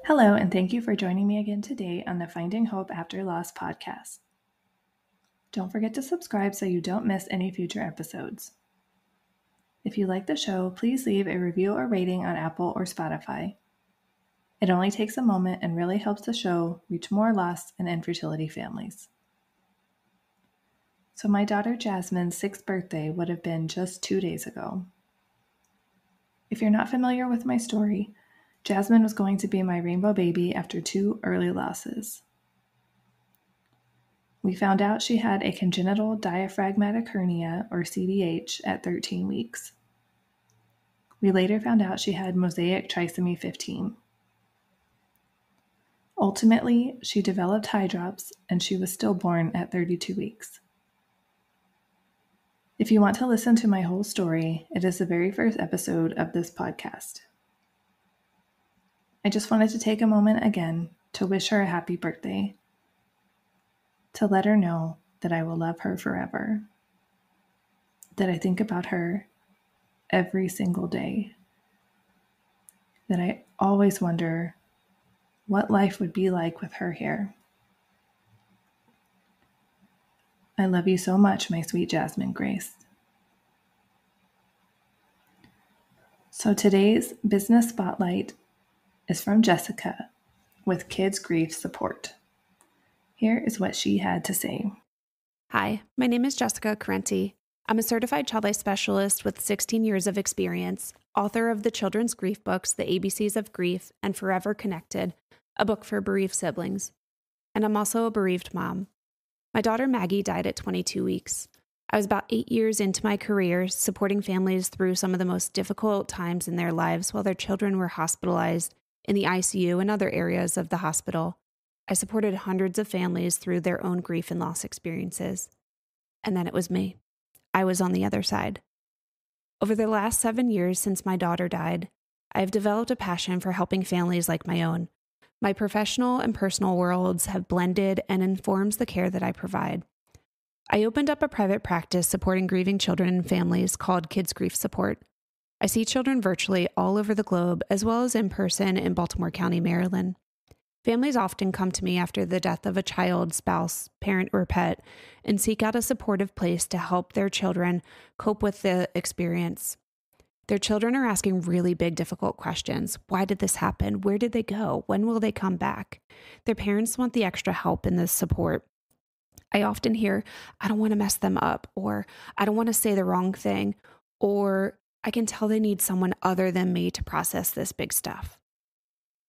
Hello, and thank you for joining me again today on the Finding Hope After Loss podcast. Don't forget to subscribe so you don't miss any future episodes. If you like the show, please leave a review or rating on Apple or Spotify. It only takes a moment and really helps the show reach more lost and infertility families. So my daughter Jasmine's 6th birthday would have been just 2 days ago. If you're not familiar with my story, Jasmine was going to be my rainbow baby after 2 early losses. We found out she had a congenital diaphragmatic hernia, or CDH, at 13 weeks. We later found out she had mosaic trisomy 15. Ultimately, she developed hydrops, and she was stillborn at 32 weeks. If you want to listen to my whole story, it is the very first episode of this podcast. I just wanted to take a moment again to wish her a happy birthday, to let her know that I will love her forever, that I think about her every single day, that I always wonder what life would be like with her here. I love you so much, my sweet Jasmine Grace. So today's business spotlight is from Jessica with Kids Grief Support. Here is what she had to say. Hi, my name is Jessica Carenti. I'm a certified child life specialist with 16 years of experience, author of the children's grief books, The ABCs of Grief and Forever Connected, a book for bereaved siblings. And I'm also a bereaved mom. My daughter Maggie died at 22 weeks. I was about 8 years into my career, supporting families through some of the most difficult times in their lives while their children were hospitalized in the ICU and other areas of the hospital. I supported hundreds of families through their own grief and loss experiences. And then it was me. I was on the other side. Over the last 7 years since my daughter died, I have developed a passion for helping families like my own. My professional and personal worlds have blended and informs the care that I provide. I opened up a private practice supporting grieving children and families called Kids Grief Support. I see children virtually all over the globe, as well as in person in Baltimore County, Maryland. Families often come to me after the death of a child, spouse, parent, or pet and seek out a supportive place to help their children cope with the experience. Their children are asking really big, difficult questions. Why did this happen? Where did they go? When will they come back? Their parents want the extra help and the support. I often hear, I don't want to mess them up, or I don't want to say the wrong thing, or I can tell they need someone other than me to process this big stuff.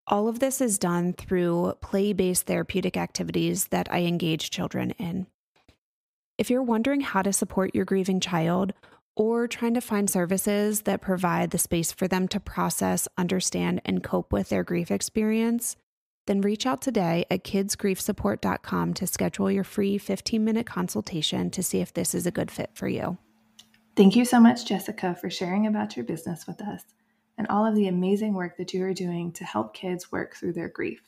All of this is done through play-based therapeutic activities that I engage children in. If you're wondering how to support your grieving child or trying to find services that provide the space for them to process, understand, and cope with their grief experience, then reach out today at kidsgriefsupport.com to schedule your free 15-minute consultation to see if this is a good fit for you. Thank you so much, Jessica, for sharing about your business with us and all of the amazing work that you are doing to help kids work through their grief.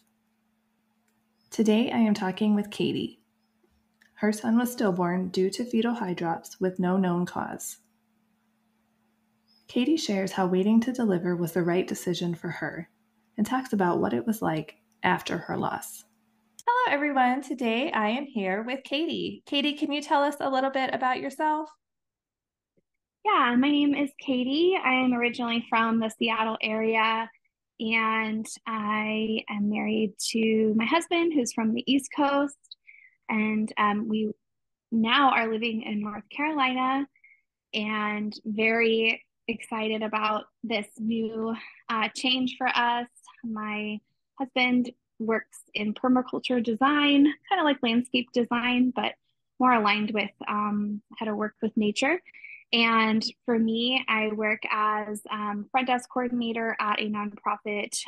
Today, I am talking with Katy. Her son was stillborn due to fetal hydrops with no known cause. Katy shares how waiting to deliver was the right decision for her and talks about what it was like after her loss. Hello, everyone. Today, I am here with Katy. Katy, can you tell us a little bit about yourself? Yeah, my name is Katy. I am originally from the Seattle area, and I am married to my husband, who's from the East Coast. And we now are living in North Carolina and very excited about this new change for us. My husband works in permaculture design, kind of like landscape design, but more aligned with how to work with nature. And for me, I work as front desk coordinator at a nonprofit,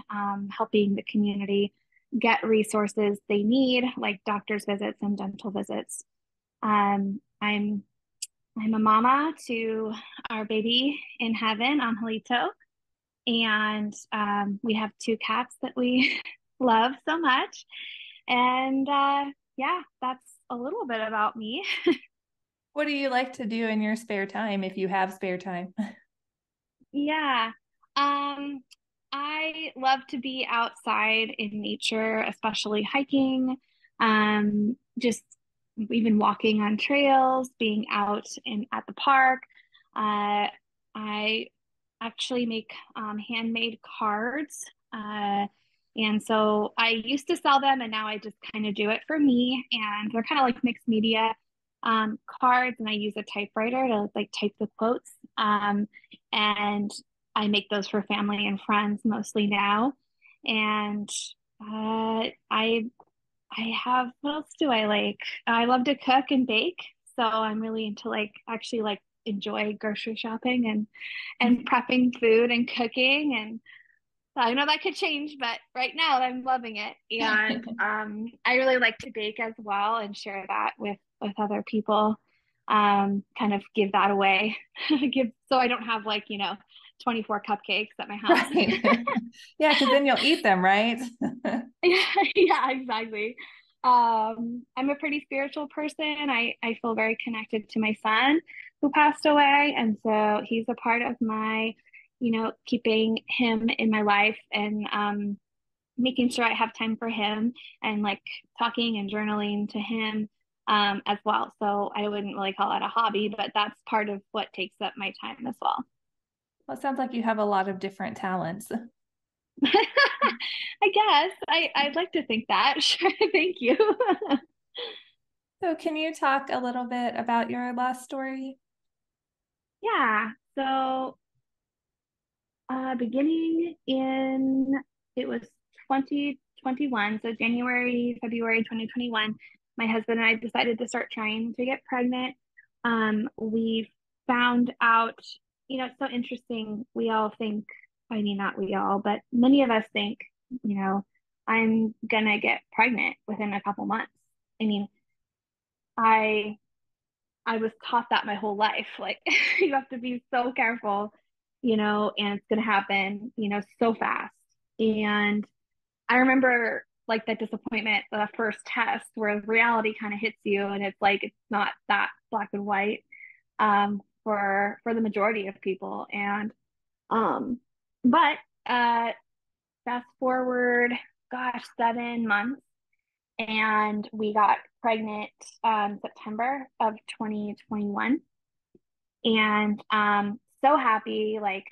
helping the community get resources they need, like doctor's visits and dental visits. I'm a mama to our baby in heaven, Angelito, and we have 2 cats that we love so much. And yeah, that's a little bit about me. What do you like to do in your spare time if you have spare time? Yeah. I love to be outside in nature, especially hiking, just even walking on trails, being out in at the park. I actually make handmade cards. And so I used to sell them, and now I just kind of do it for me. And they're kind of like mixed media cards, and I use a typewriter to like type the quotes. And I make those for family and friends mostly now. And I have, what else do I like? I love to cook and bake. So I'm really into like actually like enjoy grocery shopping and prepping food and cooking. And I know that could change, but right now I'm loving it. And I really like to bake as well and share that with other people. Kind of give that away. Give so I don't have like, 24 cupcakes at my house. Right. Yeah, because then you'll eat them, right? Yeah, exactly. I'm a pretty spiritual person. I feel very connected to my son who passed away. And so he's a part of my, keeping him in my life and making sure I have time for him and like talking and journaling to him as well. So I wouldn't really call that a hobby, but that's part of what takes up my time as well. Well, it sounds like you have a lot of different talents. I guess I'd like to think that. Sure. Thank you. So, can you talk a little bit about your last story? Yeah. So, beginning in it was 2021, so January, February 2021, my husband and I decided to start trying to get pregnant. We found out, it's so interesting. We all think, I mean, not we all, but many of us think, you know, I'm gonna get pregnant within a couple months. I mean, I I was taught that my whole life. Like you have to be so careful, and it's gonna happen, so fast. And I remember like that disappointment, the first test where reality kind of hits you and it's like it's not that black and white for the majority of people. And um but fast forward, gosh, 7 months and we got pregnant September of 2021. And so happy. Like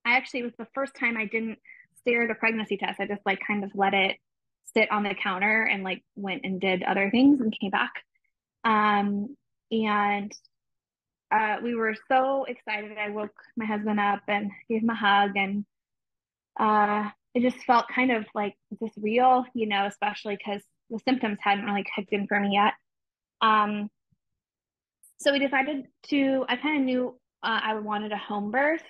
I actually it was the first time I didn't stare at a pregnancy test. I just like kind of let it sit on the counter and like went and did other things and came back. And we were so excited. I woke my husband up and gave him a hug, and it just felt kind of like, is this real? Especially because the symptoms hadn't really kicked in for me yet. Um, So we decided I kind of knew I wanted a home birth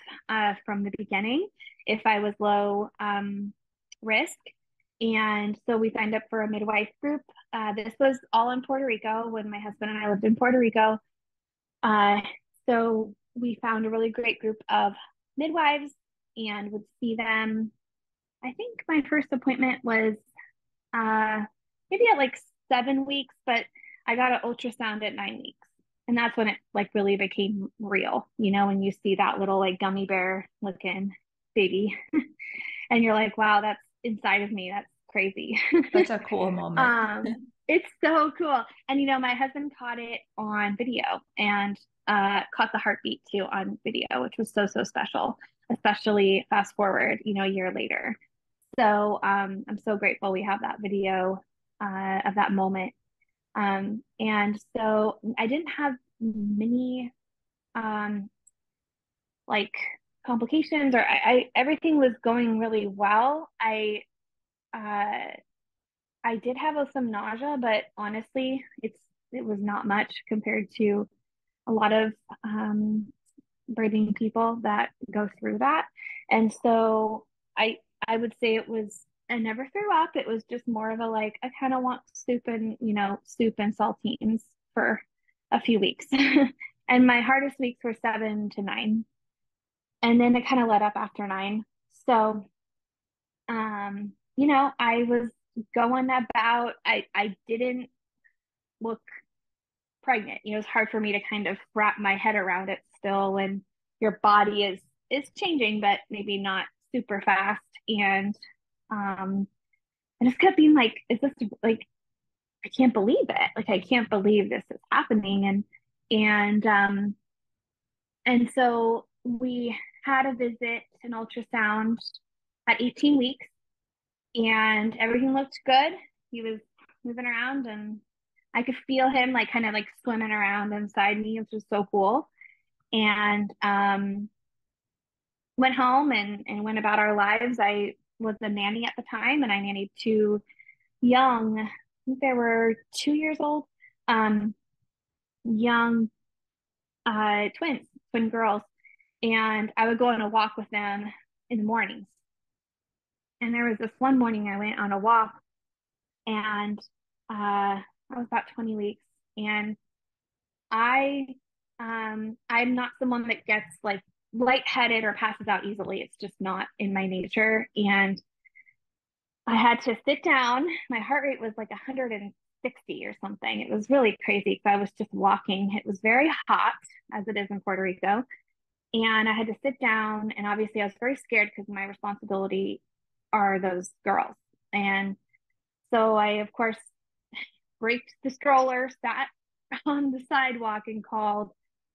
from the beginning if I was low risk. And so we signed up for a midwife group. This was all in Puerto Rico when my husband and I lived in Puerto Rico. Uh, so we found a really great group of midwives and would see them. I think my first appointment was uh, maybe at like 7 weeks, but I got an ultrasound at 9 weeks. And that's when it like really became real, when you see that little like gummy bear looking baby and you're like, wow, that's inside of me. That's crazy. Such a cool moment. It's so cool. And my husband caught it on video and caught the heartbeat too on video, which was so, so special, especially fast forward, a year later. So I'm so grateful we have that video of that moment. And so I didn't have many um, like complications, or everything was going really well. Uh, I did have some nausea, but honestly, it was not much compared to a lot of birthing people that go through that. And so I would say it was I never threw up. It was just more of a like I kind of want soup and saltines for a few weeks. And my hardest weeks were 7 to 9. And then it kind of let up after 9. So I was going about I didn't look pregnant. It's hard for me to kind of wrap my head around it still when your body is changing, but maybe not super fast. And I just kept being like, is this like, I can't believe it. Like, I can't believe this is happening. And, and so we had a visit, an ultrasound at 18 weeks, and everything looked good. He was moving around, and I could feel him like kind of like swimming around inside me, which was so cool. And went home and went about our lives. I was a nanny at the time, and I nannied two young, I think they were 2 years old, um, young twin girls. And I would go on a walk with them in the mornings. And there was this one morning I went on a walk, and I was about 20 weeks. And I I'm not someone that gets like lightheaded or passes out easily. It's just not in my nature. And I had to sit down. My heart rate was like 160 or something. It was really crazy because I was just walking. It was very hot, as it is in Puerto Rico. And I had to sit down. And obviously, I was very scared because my responsibility are those girls. And so I, of course, braked the stroller, sat on the sidewalk, and called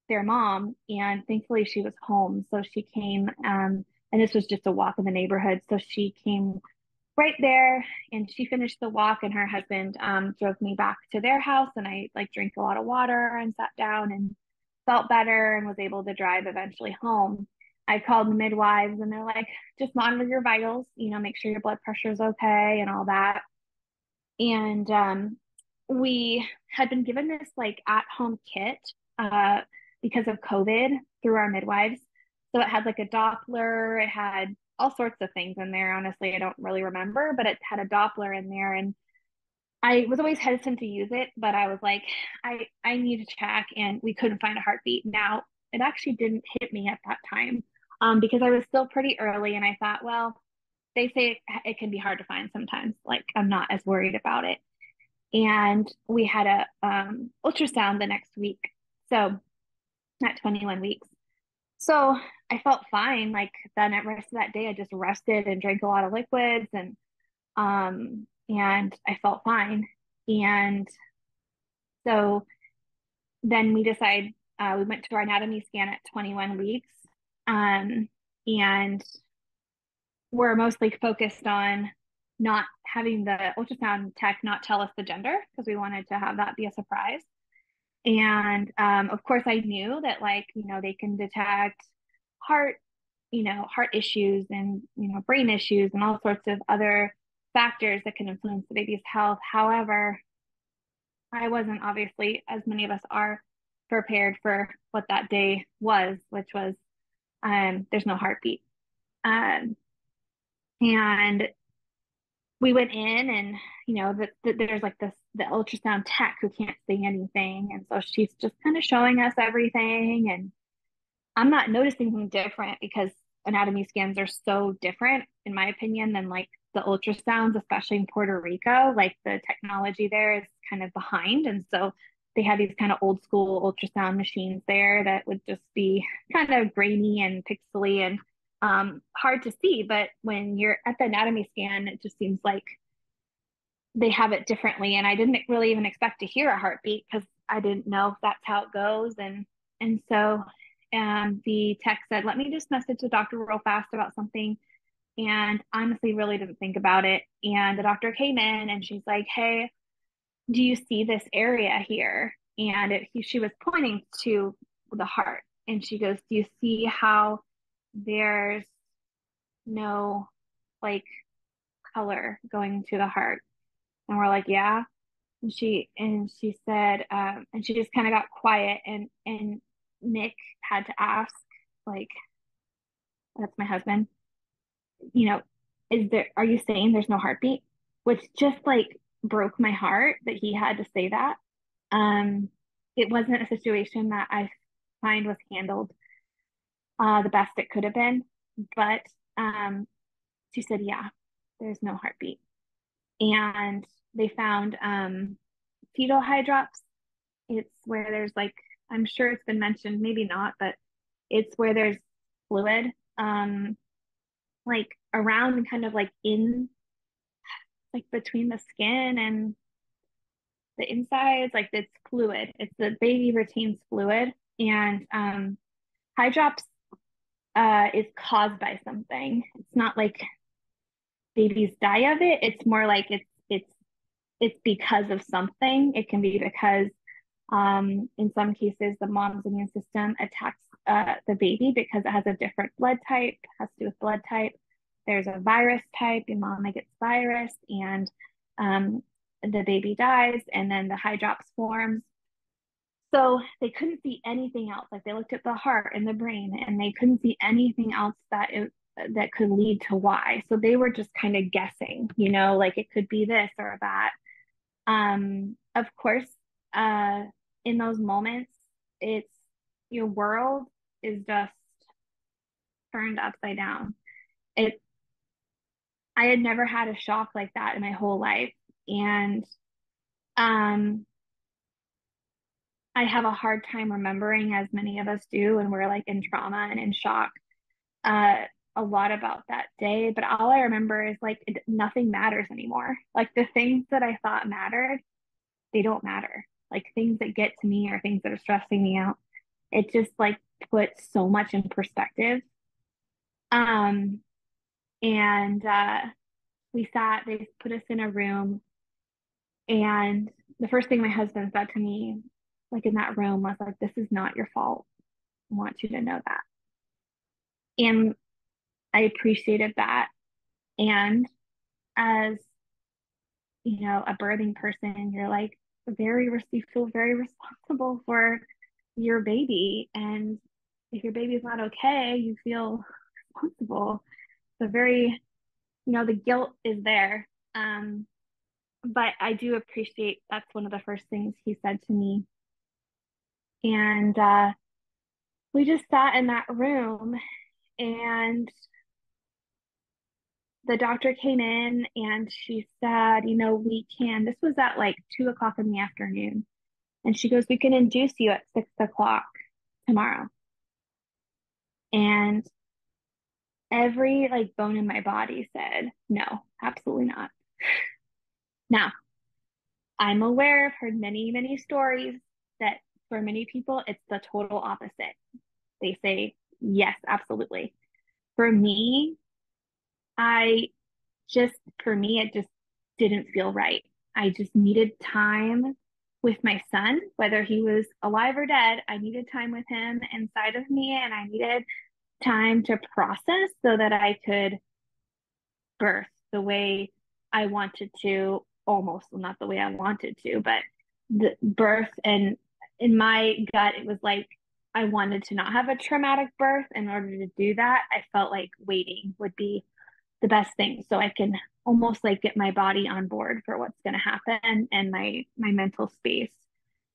their mom. And thankfully, she was home. So she came, and this was just a walk in the neighborhood. So she came right there, and she finished the walk, and her husband drove me back to their house. And I like drank a lot of water and sat down and felt better and was able to drive eventually home. I called the midwives, and they're like, just monitor your vitals, make sure your blood pressure is okay and all that. And we had been given this like at home kit uh, because of COVID through our midwives. So it had like a Doppler, it had all sorts of things in there. Honestly, I don't really remember, but it had a Doppler in there. And I was always hesitant to use it, but I was like, I need to check, and we couldn't find a heartbeat. Now, it actually didn't hit me at that time because I was still pretty early, and I thought, well, they say it can be hard to find sometimes. Like, I'm not as worried about it. And we had a ultrasound the next week, so at 21 weeks. So I felt fine. Like the rest of that day, I just rested and drank a lot of liquids, and I felt fine. And so then we decided we went to our anatomy scan at 21 weeks, and we're mostly focused on not having the ultrasound tech not tell us the gender because we wanted to have that be a surprise. And of course, I knew that, like, they can detect heart, heart issues and, brain issues and all sorts of other factors that can influence the baby's health. However, I wasn't, obviously, as many of us are, prepared for what that day was, which was there's no heartbeat. Um, and we went in, and there's like the ultrasound tech who can't see anything, and so she's just kind of showing us everything. And I'm not noticing anything different because anatomy scans are so different, in my opinion, than like the ultrasounds, especially in Puerto Rico. Like the technology there is kind of behind, and so they have these kind of old school ultrasound machines there that would just be kind of grainy and pixely and hard to see. But when you're at the anatomy scan, it just seems like they have it differently. And I didn't really even expect to hear a heartbeat because I didn't know if that's how it goes. And so the tech said, let me just message the doctor real fast about something. And honestly, really didn't think about it. And the doctor came in, and she's like, hey, do you see this area here? And she was pointing to the heart. And she goes, do you see how there's no like color going to the heart? And we're like, yeah. And she said, and she just kind of got quiet, and Nick had to ask, like, that's my husband, you know, are you saying there's no heartbeat? Which just like broke my heart that he had to say that. Um, it wasn't a situation that I find was handled the best it could have been, but um, she said, yeah, there's no heartbeat. And they found fetal hydrops. It's where there's like, I'm sure it's been mentioned, maybe not, but it's where there's fluid. like around and kind of like in like between the skin and the insides, like it's fluid. It's the baby retains fluid, and hydrops is caused by something. It's not like babies die of it. It's more like it's because of something. It can be because in some cases the mom's immune system attacks the baby because it has a different blood type, has to do with blood type. There's a virus type, your mama gets virus, and um, the baby dies, and then the hydrops forms. So they couldn't see anything else. Like they looked at the heart and the brain, and they couldn't see anything else that could lead to why. So they were just kind of guessing, like it could be this or that. Of course, uh, in those moments, it's your world is just turned upside down. It I had never had a shock like that in my whole life, and um, I have a hard time remembering, as many of us do, when we're like in trauma and in shock, uh, a lot about that day. But all I remember is like nothing matters anymore. Like the things that I thought mattered, they don't matter. Like things that get to me or things that are stressing me out, it just like puts so much in perspective. Um, and they put us in a room, and the first thing my husband said to me, like in that room, was like, "This is not your fault. I want you to know that." And I appreciated that. And as a birthing person, you're like you feel very responsible for your baby. And if your baby is not okay, you feel responsible. So very, the guilt is there. But I do appreciate that's one of the first things he said to me. And we just sat in that room, and the doctor came in and she said, this was at like 2 o'clock in the afternoon. And she goes, "We can induce you at 6 o'clock tomorrow." And every like bone in my body said, "No, absolutely not." Now, I'm aware, I've heard many, many stories that for many people, it's the total opposite. They say, "Yes, absolutely." For me, I it just didn't feel right. I just needed time with my son, whether he was alive or dead. I needed time with him inside of me, and I needed time to process so that I could birth the way I wanted to, almost, well, not the way I wanted to, but the birth. And in my gut, it was like I wanted to not have a traumatic birth. In order to do that, I felt like waiting would be the best thing, so I can almost like get my body on board for what's going to happen, and my mental space.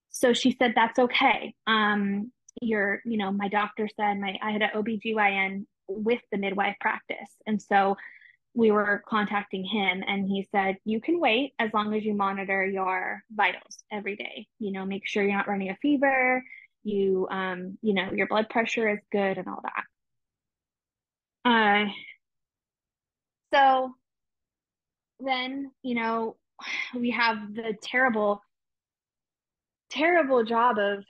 So she said, "That's okay. My doctor said, I had an OBGYN with the midwife practice. And so we were contacting him, and he said, "You can wait as long as you monitor your vitals every day. Make sure you're not running a fever. Your blood pressure is good and all that." Uh, so then, we have the terrible, terrible job of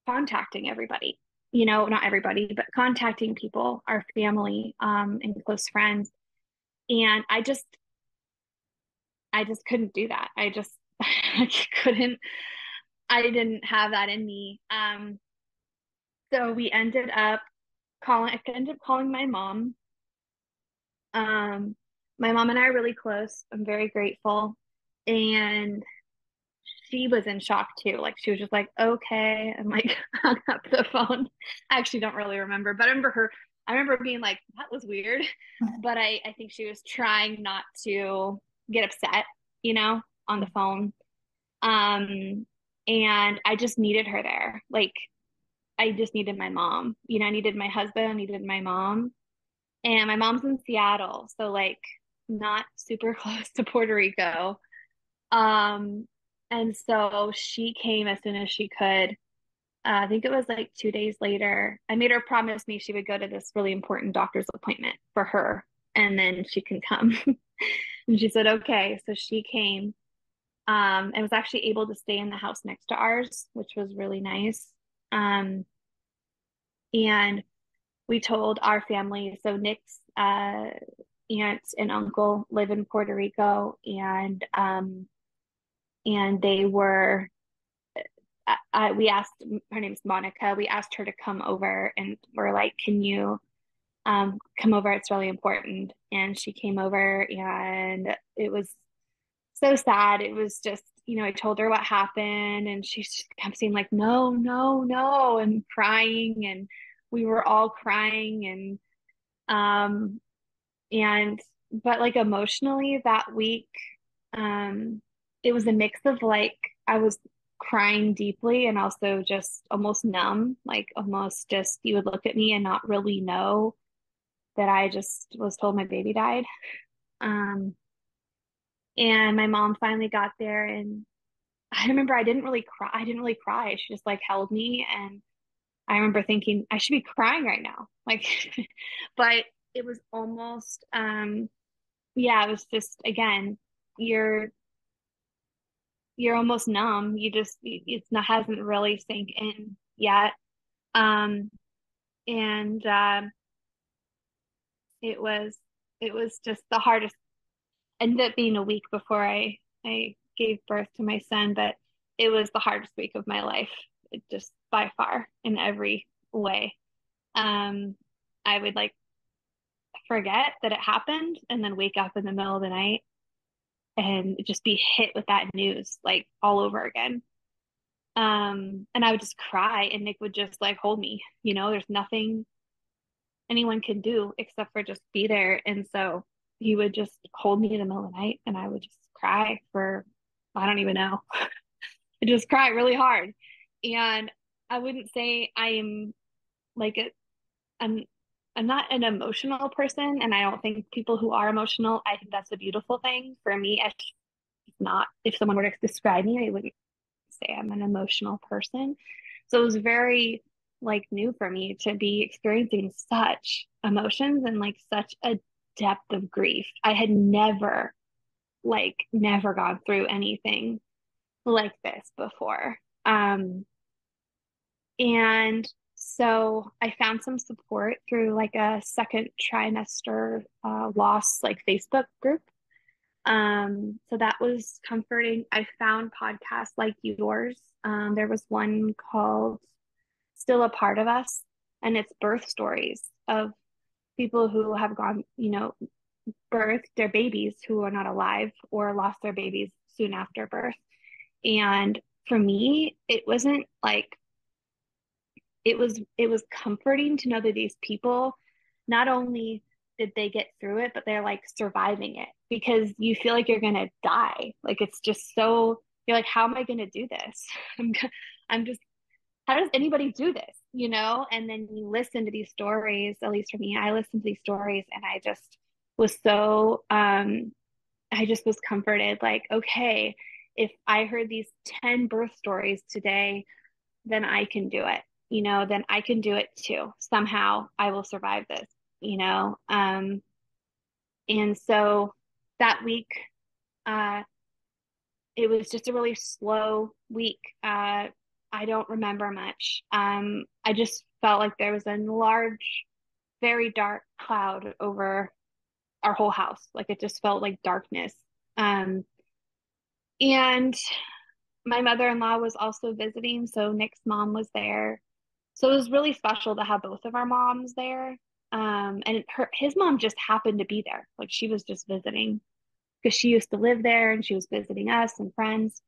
contacting everybody, not everybody, but contacting people, our family, and close friends. And I just couldn't do that. I couldn't, I didn't have that in me. So I ended up calling my mom. My mom and I are really close. I'm very grateful. And she was in shock too. Like she was just like, "Okay," and like hung up the phone. I actually don't really remember, but I remember being like, "That was weird." But I think she was trying not to get upset, on the phone. Um, and I just needed her there. Like I just needed my mom. I needed my husband, I needed my mom. And my mom's in Seattle, so like not super close to Puerto Rico. Um, and so she came as soon as she could. I think it was like 2 days later. I made her promise me she would go to this really important doctor's appointment for her. and then she can come. And she said, okay. So she came, and was actually able to stay in the house next to ours, which was really nice. Um, and we told our family, so Nick's aunt and uncle live in Puerto Rico, and they were we asked, her name's Monica, we asked her to come over, and we're like, can you come over, it's really important. And she came over, and it was so sad. It was just, I told her what happened, and she just kept saying like, no, no, no, and crying, and we were all crying, um and but like emotionally that week, um it was a mix of like I was crying deeply and also just almost numb, like almost just you would look at me and not really know that I just was told my baby died. um and my mom finally got there, and I remember I didn't really cry. I didn't really cry. She just like held me, and I remember thinking I should be crying right now. Like, but it was almost yeah, it was just again, you're you're almost numb. You just it's not hasn't really sank in yet. Um and it was it was just the hardest. Ended up being a week before I gave birth to my son, but it was the hardest week of my life. It just by far in every way. Um, I would like forget that it happened and then wake up in the middle of the night and just be hit with that news like all over again. And I would just cry, and Nick would just like hold me. There's nothing anyone can do except for just be there. And so he would just hold me in the middle of the night, and I would just cry for, I don't even know. I just cry really hard. And I wouldn't say I am like I'm I'm not an emotional person, and I don't think people who are emotional, I think that's a beautiful thing. For me, it's not. If someone were to describe me, I wouldn't say I'm an emotional person. So it was very like new for me to be experiencing such emotions and like such a depth of grief. I had never gone through anything like this before. And so I found some support through like a second trimester loss like Facebook group. So that was comforting. I found podcasts like yours. There was one called Still a Part of Us, and it's birth stories of people who have gone, birthed their babies who are not alive or lost their babies soon after birth. And for me, it wasn't like it was comforting to know that these people not only did they get through it, but they're like surviving it, because you feel like you're gonna die. Like it's just so you're like, how am I gonna do this? I'm I'm just how does anybody do this? And then you listen to these stories, at least for me, I listened to these stories, and was so I just was comforted, like, okay, if I heard these 10 birth stories today, then I can do it. Then I can do it too. Somehow I will survive this, you know? And so that week, uh, it was just a really slow week. I don't remember much. I just felt like there was a large, very dark cloud over our whole house. Like it just felt like darkness. Um, and my mother-in-law was also visiting, so Nick's mom was there. So it was really special to have both of our moms there. And his mom just happened to be there. Like she was just visiting because she used to live there, and she was visiting us and friends.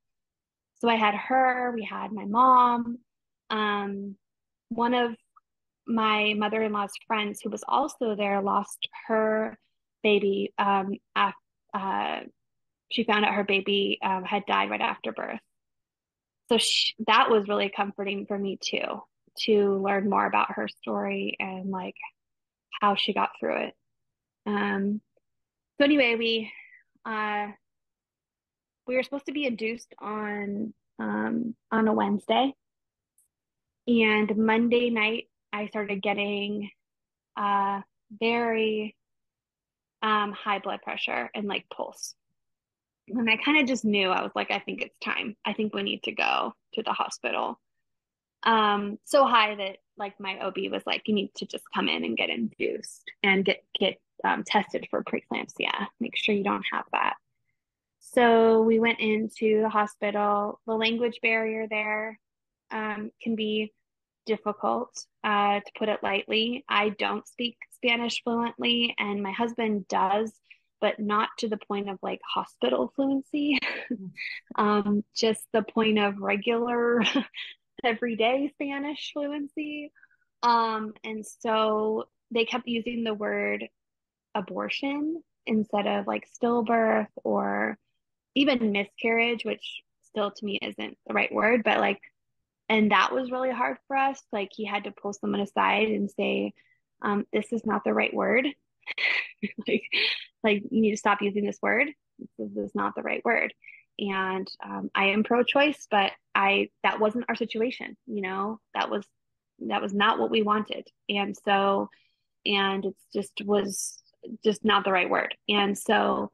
So I had her, we had my mom. One of my mother-in-law's friends who was also there lost her baby. Uh, she found out her baby had died right after birth. So that was really comforting for me too, to learn more about her story and like how she got through it. Um, so anyway, uh, we were supposed to be induced on a Wednesday, and Monday night I started getting very high blood pressure and like pulse. And I kind of just knew, I was like, I think it's time. I think we need to go to the hospital. So high that like my OB was like, you need to just come in and get induced and get tested for preeclampsia. Make sure you don't have that. So we went into the hospital. The language barrier there can be difficult, to put it lightly. I don't speak Spanish fluently, and my husband does, but not to the point of like hospital fluency. Just the point of regular, everyday Spanish fluency. And so they kept using the word abortion instead of like stillbirth or even miscarriage, which still to me isn't the right word, but like, and that was really hard for us. Like he had to pull someone aside and say, this is not the right word. like, like you need to stop using this word. This is not the right word. And I am pro-choice, but that wasn't our situation. That was not what we wanted. And so, and it's just was just not the right word. And so,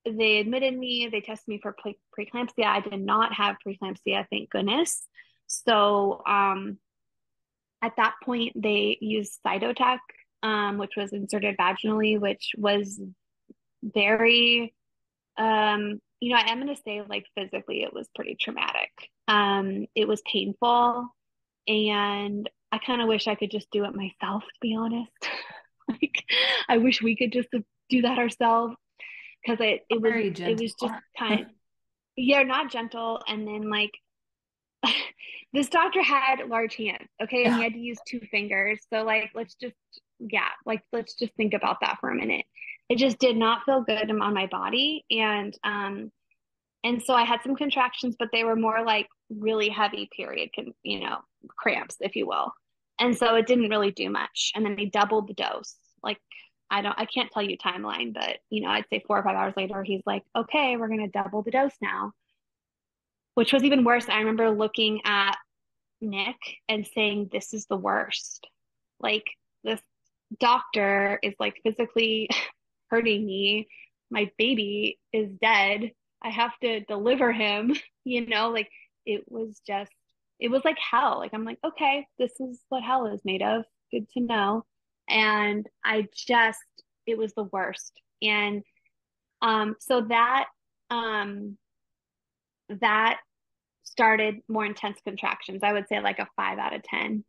they admitted me, they tested me for preeclampsia. I did not have preeclampsia, thank goodness. So at that point, they used Cytotec, which was inserted vaginally, which was very, I am going to say like physically, it was pretty traumatic. It was painful. And I kind of wish I could just do it myself, to be honest. like, I wish we could just do that ourselves because Very it gentle. was just kind of, yeah, not gentle. And then like this doctor had large hands, okay, and he had to use two fingers. So like let's just think about that for a minute. It just did not feel good on my body. And so I had some contractions, but they were more like really heavy period, cramps, if you will. And so it didn't really do much. And then they doubled the dose. Like, I can't tell you timeline, but I'd say 4 or 5 hours later, he's like, okay, we're going to double the dose now, which was even worse. I remember looking at Nick and saying, this is the worst. Like, this doctor is like physically hurting me. My baby is dead. I have to deliver him, like it was like hell. Like, I'm like, okay, this is what hell is made of. Good to know. And it was the worst. And so that started more intense contractions. I would say like a 5 out of 10.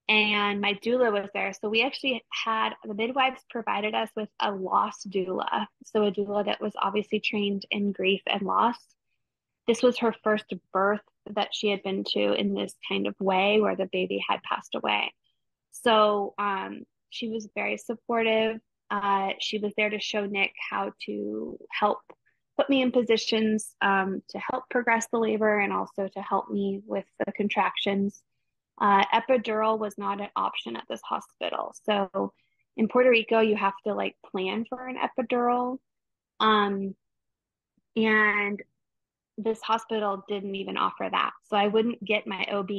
And my doula was there. So we actually had the midwives provided us with a loss doula. So a doula that was obviously trained in grief and loss. This was her first birth that she had been to in this kind of way where the baby had passed away. So she was very supportive. She was there to show Nick how to help put me in positions to help progress the labor and also to help me with the contractions. Epidural was not an option at this hospital. So in Puerto Rico, you have to like plan for an epidural. And this hospital didn't even offer that. So I wouldn't get my OB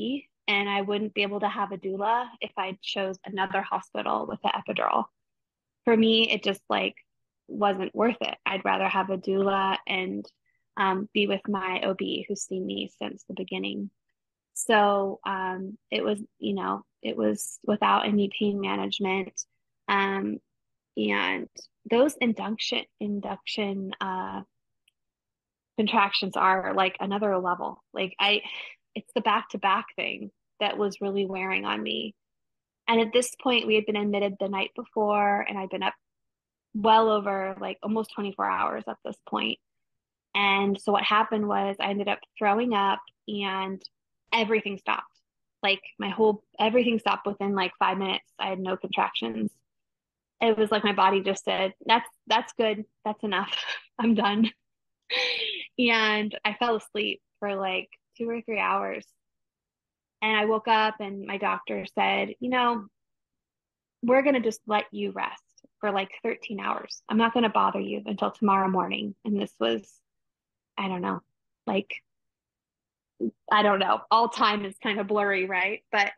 and I wouldn't be able to have a doula if I chose another hospital with the epidural. For me, it just like wasn't worth it. I'd rather have a doula and be with my OB who's seen me since the beginning. So it was without any pain management. And those induction contractions are like another level. It's the back to back thing that was really wearing on me. And at this point, we had been admitted the night before, and I'd been up well over like almost 24 hours at this point. And so what happened was I ended up throwing up and everything stopped. Like everything stopped within like 5 minutes. I had no contractions. It was like my body just said, that's good. That's enough. I'm done. And I fell asleep for like 2 or 3 hours. And I woke up and my doctor said, we're going to just let you rest for like 13 hours. I'm not going to bother you until tomorrow morning. And this was, I don't know, like I don't know, all time is kind of blurry, right? But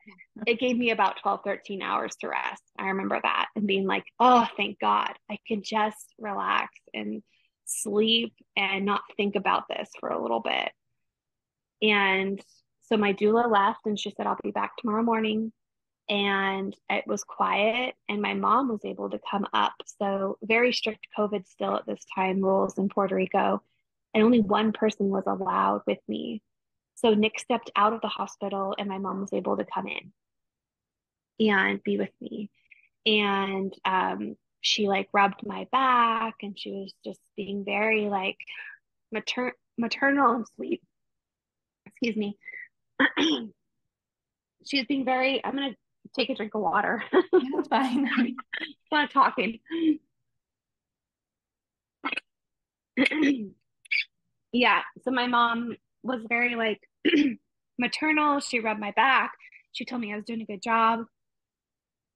it gave me about 12, 13 hours to rest. I remember that and being like, oh, thank God, I could just relax and sleep and not think about this for a little bit. And so my doula left and she said, I'll be back tomorrow morning. And it was quiet, and my mom was able to come up. So, very strict COVID still at this time rules in Puerto Rico, and only one person was allowed with me. So, Nick stepped out of the hospital, and my mom was able to come in and be with me. And she like rubbed my back, and she was just being very like maternal and sweet. Excuse me. She was being very, I'm going to take a drink of water. That's fine. Not talking. Yeah. So my mom was very like maternal. She rubbed my back. She told me I was doing a good job.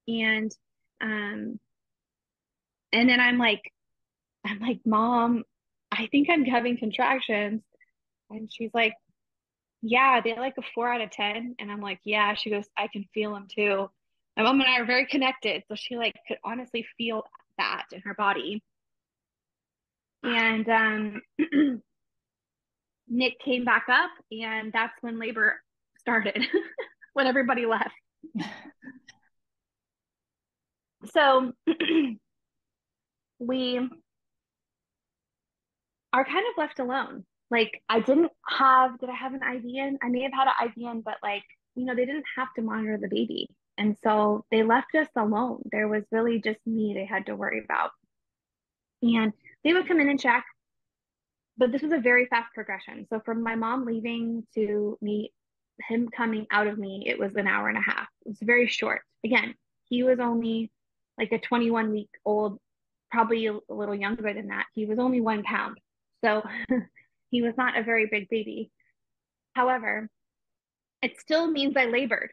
And um and then I'm like, Mom, I think I'm having contractions. And she's like, yeah, they're like a 4 out of 10. And I'm like, yeah. She goes, I can feel them too. My mom and I are very connected. So she like could honestly feel that in her body. And Nick came back up, and that's when labor started, when everybody left. So we are kind of left alone. Like did I have an IVN? I may have had an IVN, but like, they didn't have to monitor the baby. And so they left us alone. There was really just me they had to worry about. And they would come in and check, but this was a very fast progression. So from my mom leaving to him coming out of me, it was an hour and a half. It was very short. Again, he was only like a 21-week old, probably a little younger than that. He was only 1 pound. So he was not a very big baby. However, it still means I labored.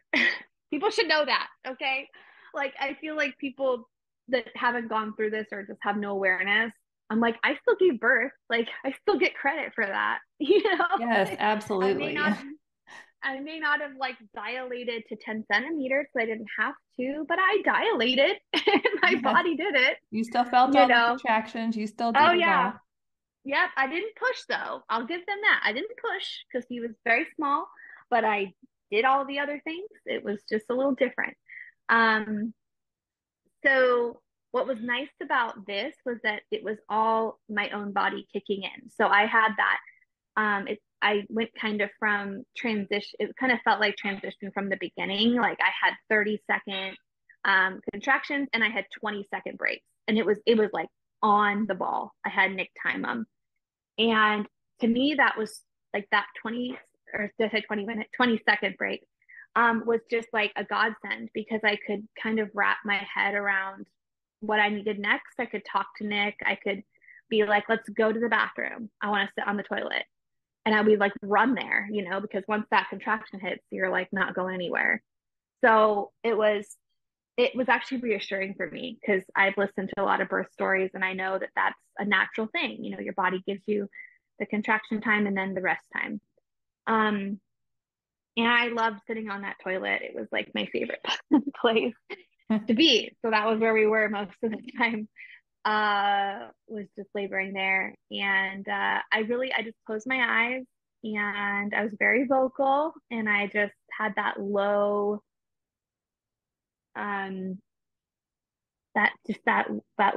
People should know that. Okay. Like, I feel like people that haven't gone through this or just have no awareness, I'm like, I still gave birth. Like, I still get credit for that. Yes, I may absolutely. not I may not have like dilated to 10 centimeters because I didn't have to, but I dilated and my Yes. body did it, You still felt you all the know. contractions. You still Oh did it yeah. all. Yep. I didn't push though. I'll give them that. I didn't push because he was very small, but I did all the other things. It was just a little different. Um, so what was nice about this was that it was all my own body kicking in. So I had that I went kind of from transition. It kind of felt like transition from the beginning. Like I had 30-second contractions and I had 20-second breaks, and it was like on the ball. I had Nick time them, and to me that was like that 20, or did I say 20-minute 20-second break was just like a godsend because I could kind of wrap my head around what I needed next. I could talk to Nick. I could be like, let's go to the bathroom. I want to sit on the toilet, and I would like run there, because once that contraction hits, you're like not going anywhere. So it was actually reassuring for me because I've listened to a lot of birth stories, and I know that that's a natural thing. Your body gives you the contraction time and then the rest time. Um, and I loved sitting on that toilet. It was like my favorite place to be. So that was where we were most of the time. Was just laboring there. And I just closed my eyes, and I was very vocal, and I just had that low, um, that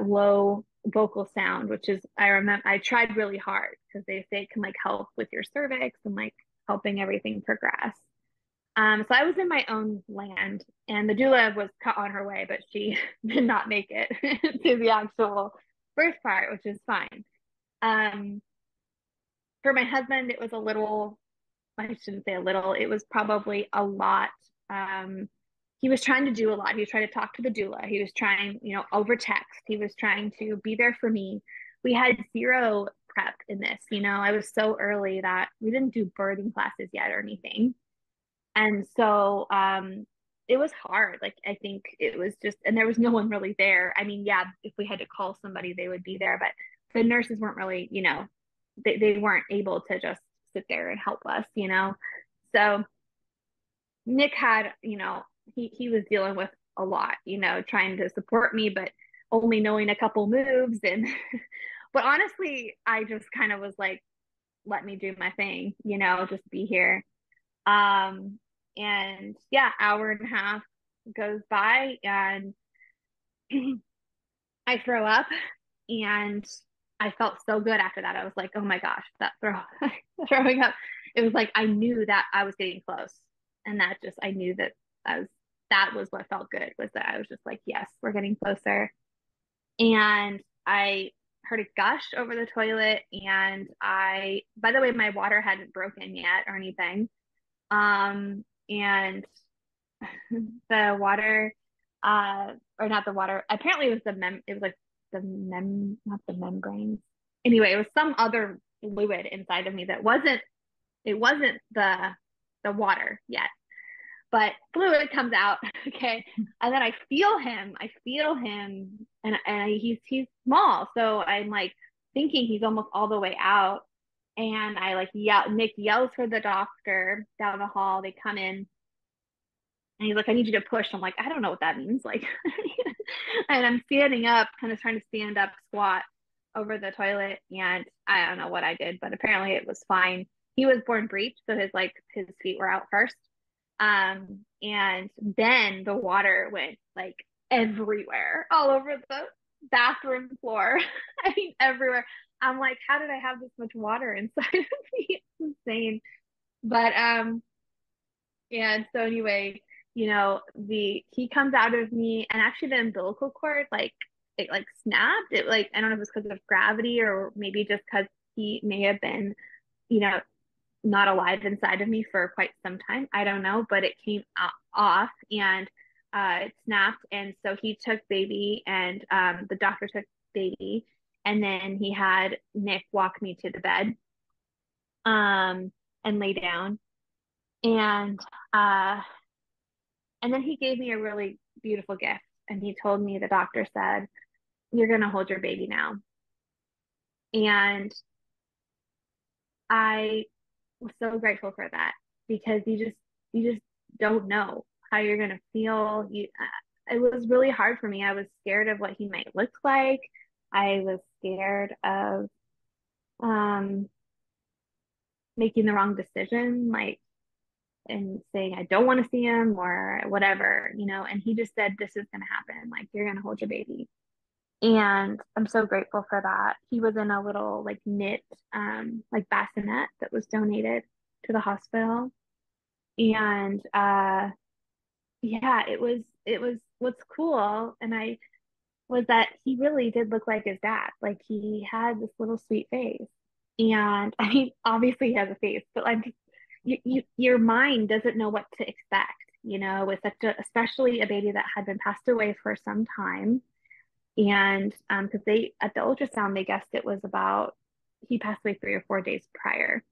low vocal sound, which is, I remember I tried really hard because they say it can like help with your cervix and like helping everything progress. So I was in my own land, and the doula was on her way, but she did not make it to the actual birth part, which is fine. Um, for my husband, it was a little, I shouldn't say a little, it was probably a lot. Um, he was trying to do a lot. He was trying to talk to the doula. He was trying, over text. He was trying to be there for me. We had zero prep in this. I was so early that we didn't do birthing classes yet or anything. And so it was hard. Like, I think it was just, and there was no one really there. I mean, yeah, if we had to call somebody, they would be there, but the nurses weren't really, they weren't able to just sit there and help us. So Nick had, he was dealing with a lot, trying to support me, but only knowing a couple moves. And, but honestly, I just kind of was like, let me do my thing, just be here. Um, and yeah, hour and a half goes by and I throw up and I felt so good after that. I was like, oh my gosh, throwing up. It was like I knew that I was getting close. And I knew that that was what felt good, was that I was just like, yes, we're getting closer. And I heard a gush over the toilet. And by the way, my water hadn't broken yet or anything. And the water, or not the water, apparently it was like not the membranes. Anyway, it was some other fluid inside of me it wasn't the water yet, but fluid comes out. Okay. And then I feel him and he's small. So I'm like thinking he's almost all the way out. And I like Nick yells for the doctor down the hall. They come in and he's like, I need you to push. I'm like, I don't know what that means. Like, and I'm standing up, kind of trying to stand up, squat over the toilet. And I don't know what I did, but apparently it was fine. He was born breech, so his feet were out first. And then the water went like everywhere, all over the bathroom floor. I mean, everywhere. I'm like, how did I have this much water inside of me? It's insane. But and so anyway, he comes out of me and actually the umbilical cord, like it like snapped. It like, I don't know if it was because of gravity or maybe just because he may have been, you know, not alive inside of me for quite some time. I don't know, but it came off and it snapped. And so he took baby and the doctor took baby. And then he had Nick walk me to the bed and lay down. And uh, and then he gave me a really beautiful gift. And he told me, the doctor said, you're going to hold your baby now. And I was so grateful for that because you just don't know how you're going to feel. It was really hard for me. I was scared of what he might look like. I was scared of um, making the wrong decision, like, and saying I don't want to see him or whatever, and he just said, this is going to happen. Like, you're going to hold your baby. And I'm so grateful for that. He was in a little like knit, like bassinet that was donated to the hospital. And yeah, it was what's cool. And I was that he really did look like his dad. Like he had this little sweet face. And I mean, obviously he has a face, but like your mind doesn't know what to expect, with especially a baby that had been passed away for some time. And because they at the ultrasound they guessed it was about, he passed away 3 or 4 days prior.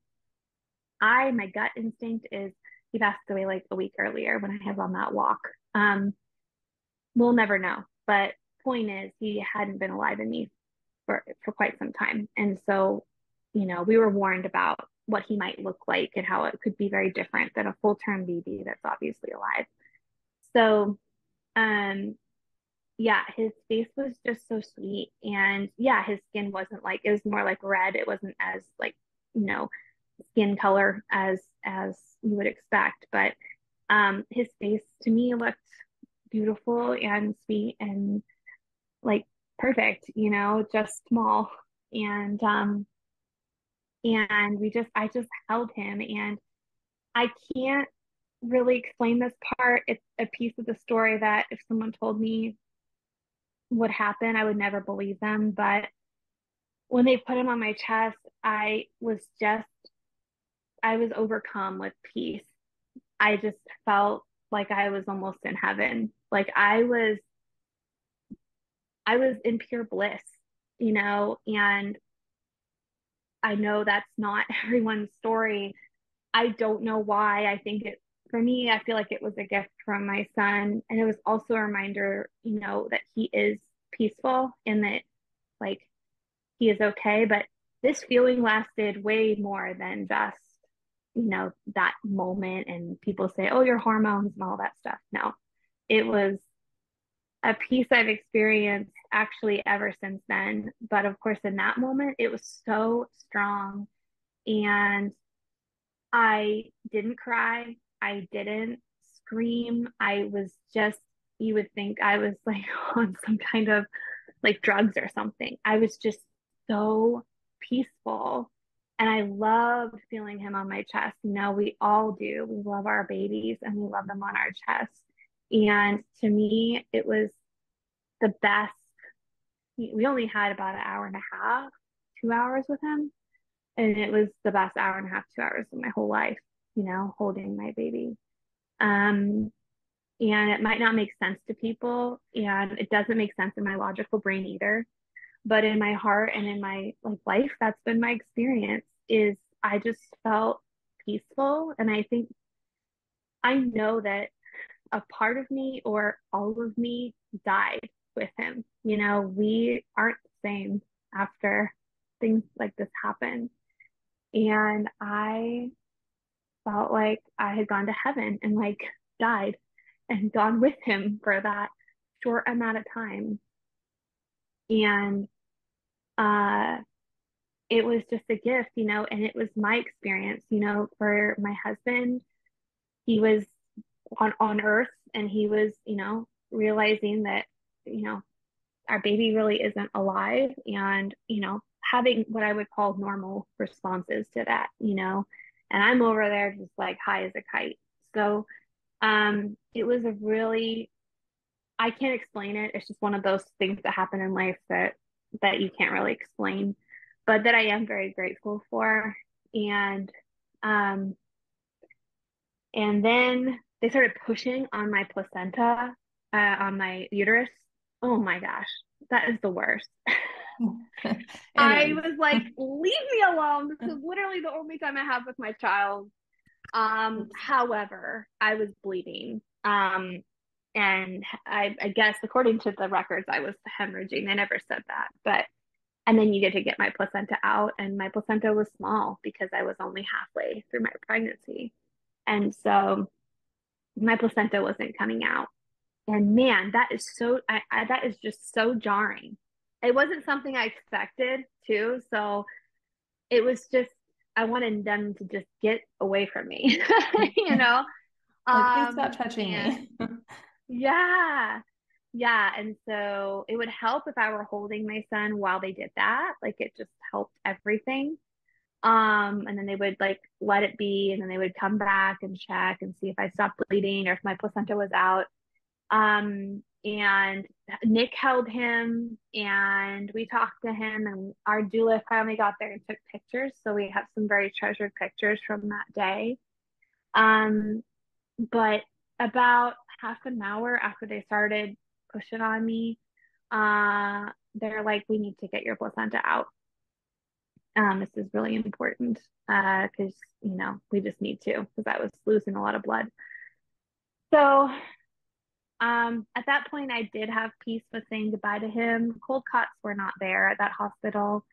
My gut instinct is he passed away like a week earlier when I was on that walk. um we'll never know, but point is he hadn't been alive in me for quite some time. And so we were warned about what he might look like and how it could be very different than a full-term baby that's obviously alive. So um yeah, his face was just so sweet. And yeah, his skin wasn't like, it was more like red. It wasn't as like, you know, skin color as you would expect. But his face to me looked beautiful and sweet and like perfect, just small. And I just held him and I can't really explain this part. It's a piece of the story that if someone told me would happen, I would never believe them. But when they put him on my chest, I was overcome with peace. I just felt like I was almost in heaven. Like I was in pure bliss, and I know that's not everyone's story. I don't know why. I think for me, I feel like it was a gift from my son. And it was also a reminder, that he is peaceful and that like he is okay. But this feeling lasted way more than just that moment, and people say, oh, your hormones and all that stuff. No, it was a piece I've experienced actually ever since then. But of course, in that moment, it was so strong. And I didn't cry. I didn't scream. I was just, you would think I was like on some kind of like drugs or something. I was just so peaceful. And I loved feeling him on my chest. We all do. We love our babies and we love them on our chest. And to me, it was the best. We only had about an hour and a half, 2 hours with him. And it was the best hour and a half, 2 hours of my whole life, holding my baby. Um, and it might not make sense to people, and it doesn't make sense in my logical brain either. But in my heart and in my like life, that's been my experience. Is I just felt peaceful, and I know that a part of me or all of me died with him. We aren't the same after things like this happen. And I felt like I had gone to heaven and like died and gone with him for that short amount of time. And uh it was just a gift, and it was my experience, for my husband. He was on earth, and he was, realizing that, you know, our baby really isn't alive, and, having what I would call normal responses to that, and I'm over there just like high as a kite. So it was a really, I can't explain it. It's just one of those things that happen in life that you can't really explain, but that I am very grateful for. And um and then they started pushing on my placenta, on my uterus. Oh my gosh, that is the worst. I It was like, leave me alone. This is literally the only time I have with my child. is. However, I was bleeding. And I guess according to the records, I was hemorrhaging. They never said that, but and then you get to get my placenta out, and my placenta was small because I was only halfway through my pregnancy, and so my placenta wasn't coming out. And man, that is that is just so jarring. It wasn't something I expected too, so it was just I wanted them to just get away from me, you know. Like, please stop touching And me. yeah, yeah. And so it would help if I were holding my son while they did that. Like it just helped everything. And then they would like let it be, and then they would come back and check and see if I stopped bleeding or if my placenta was out. And Nick held him and we talked to him, and our doula finally got there and took pictures. So we have some very treasured pictures from that day. Um, but about half an hour after they started pushing on me, they're like, we need to get your placenta out. This is really important because, we just need to, because I was losing a lot of blood. So at that point, I did have peace with saying goodbye to him. Cold cuts were not there at that hospital.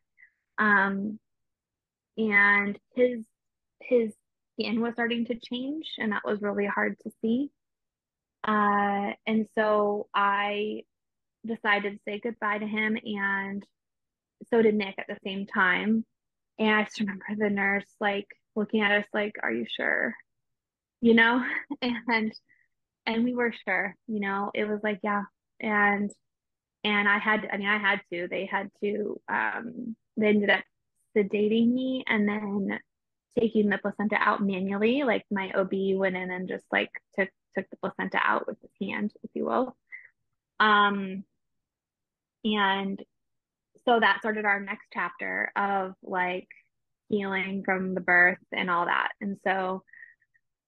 Um, and his skin was starting to change, and that was really hard to see. And so I decided to say goodbye to him, and so did Nick at the same time. And I just remember the nurse like looking at us like, "Are you sure?" You know? And we were sure, It was like, yeah. And I had to. They ended up sedating me and then taking the placenta out manually. Like my OB went in and just like took the placenta out with his hand, if you will. Um, and so that started our next chapter of like healing from the birth and all that. And so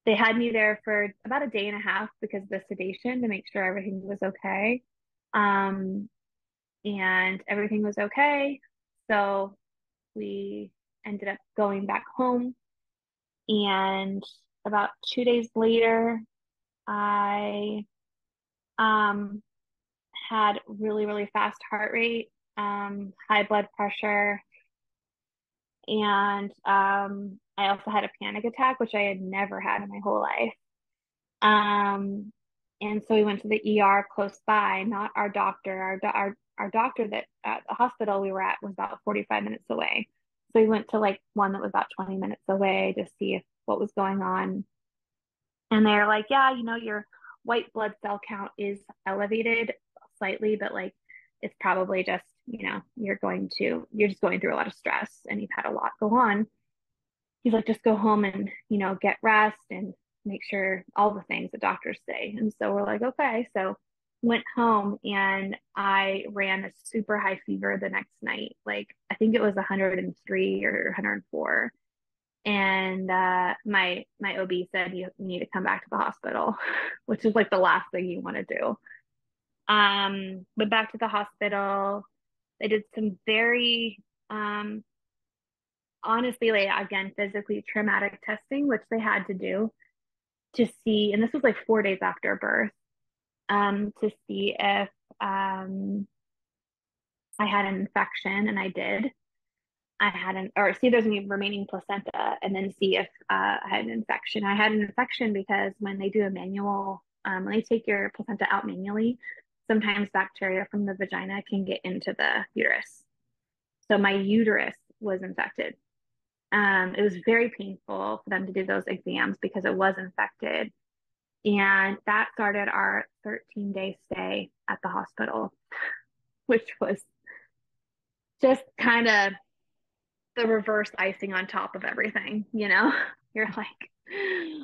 they had me there for about a day and a half because of the sedation to make sure everything was okay. Um, and everything was okay. So we ended up going back home. And about 2 days later, I um, had really, really fast heart rate, high blood pressure, And I also had a panic attack, which I had never had in my whole life. Um, and so we went to the ER close by, not our doctor. Our doctor that at the hospital we were at was about 45 minutes away. So we went to like one that was about 20 minutes away to see if what was going on. And they're like, yeah, your white blood cell count is elevated slightly, but like it's probably just, you're just going through a lot of stress and you've had a lot go on. He's like, just go home and, get rest and make sure all the things the doctors say. And so we're like, okay. So went home and I ran a super high fever the next night. Like I think it was 103 or 104. And my OB said you need to come back to the hospital, which is like the last thing you want to do. Went back to the hospital. They did some very honestly, like again, physically traumatic testing, which they had to do to see, and this was like 4 days after birth, to see if I had an infection, and I did. Or see if there's any remaining placenta, and then see if I had an infection. I had an infection because when they do a manual, when they take your placenta out manually, sometimes bacteria from the vagina can get into the uterus. So my uterus was infected. It was very painful for them to do those exams because it was infected. And that started our 13-day stay at the hospital, which was just kind of the reverse icing on top of everything, You're like,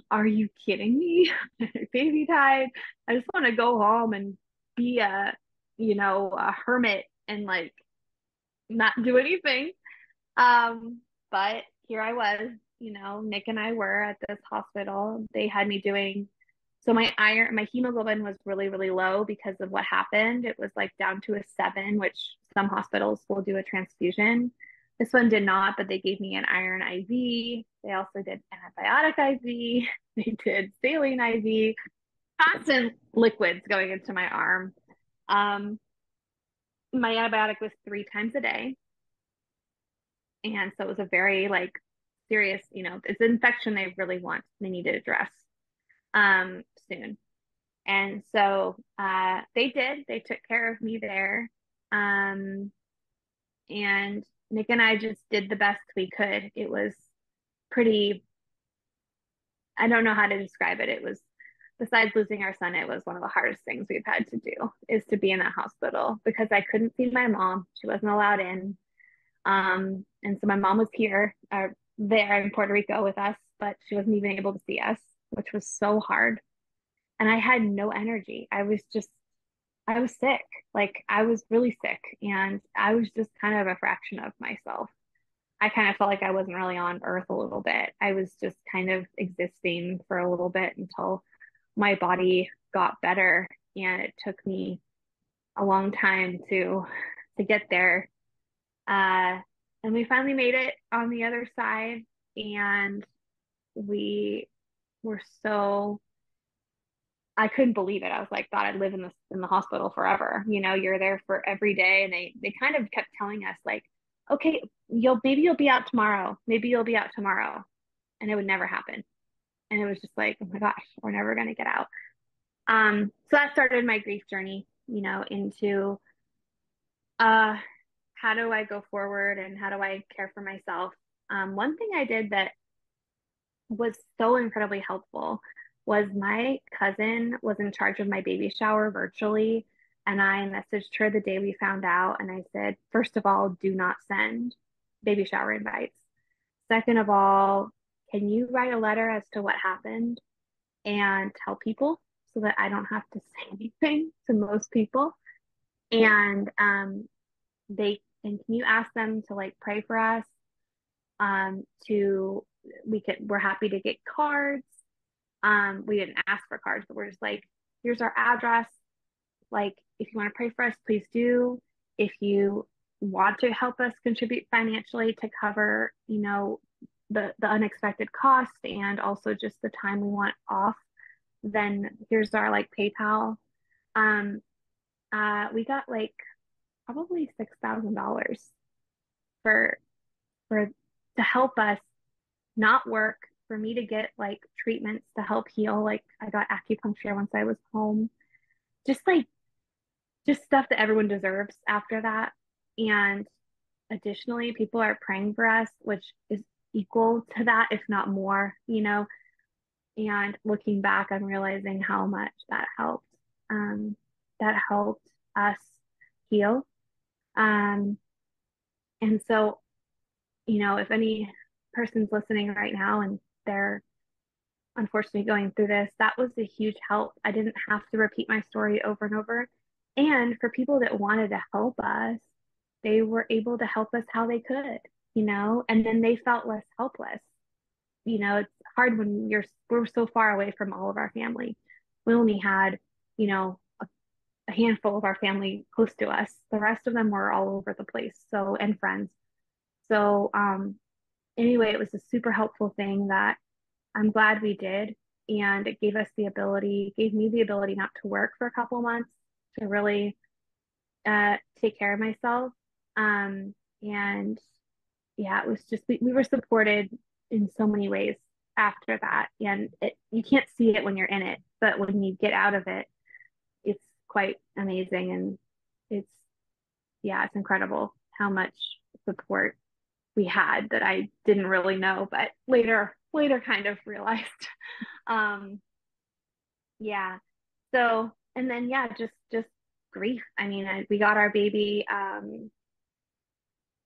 are you kidding me? Baby died. I just want to go home and be a hermit and like not do anything. But here I was, Nick and I were at this hospital. They had me doing, so my hemoglobin was really, really low because of what happened. It was like down to a 7, which some hospitals will do a transfusion. This one did not, but they gave me an iron IV. They also did antibiotic IV. They did saline IV, constant liquids going into my arm. My antibiotic was 3 times a day. And so it was a very like serious, it's an infection they need to address soon. And so they took care of me there. And Nick and I just did the best we could. It was pretty, I don't know how to describe it. It was, besides losing our son, it was one of the hardest things we've had to do is to be in that hospital because I couldn't see my mom. She wasn't allowed in. And so my mom was here, there in Puerto Rico with us, but she wasn't even able to see us, which was so hard. And I had no energy. I was sick. Like I was really sick and I was just kind of a fraction of myself. I kind of felt like I wasn't really on earth a little bit. I was just kind of existing for a little bit until my body got better. And it took me a long time to get there. Uh, and we finally made it on the other side, and we were so I couldn't believe it. I was like, thought I'd live in the hospital forever. You're there for every day, and they kind of kept telling us like, okay, maybe you'll be out tomorrow, maybe you'll be out tomorrow, and it would never happen. And it was just like, oh my gosh, we're never gonna get out. So that started my grief journey, into uh how do I go forward and how do I care for myself? One thing I did that was so incredibly helpful was my cousin was in charge of my baby shower virtually. And I messaged her the day we found out. And I said, first of all, do not send baby shower invites. Second of all, can you write a letter as to what happened and tell people so that I don't have to say anything to most people? And can you ask them to like pray for us? To we're happy to get cards. We didn't ask for cards, but we're just like, here's our address. Like, if you want to pray for us, please do. If you want to help us contribute financially to cover, the unexpected cost and also just the time we want off, then here's our like PayPal. We got like probably $6,000 for to help us not work, for me to get like treatments to help heal. Like I got acupuncture once I was home, just like just stuff that everyone deserves after that. And additionally, people are praying for us, which is equal to that, if not more, And looking back, I'm realizing how much that helped. That helped us heal. Um, and so, if any person's listening right now and they're unfortunately going through this, that was a huge help. I didn't have to repeat my story over and over. And for people that wanted to help us, they were able to help us how they could, and then they felt less helpless. It's hard when we're so far away from all of our family. We only had, a handful of our family close to us. The rest of them were all over the place. So, and friends. So, anyway, it was a super helpful thing that I'm glad we did. And it gave me the ability not to work for a couple months to really take care of myself. And yeah, it was just, we were supported in so many ways after that. And you can't see it when you're in it, but when you get out of it, it's quite amazing. And it's, yeah, it's incredible how much support we had that I didn't really know, but later kind of realized. Um, yeah. So, and then, yeah, just grief. I mean, we got our baby,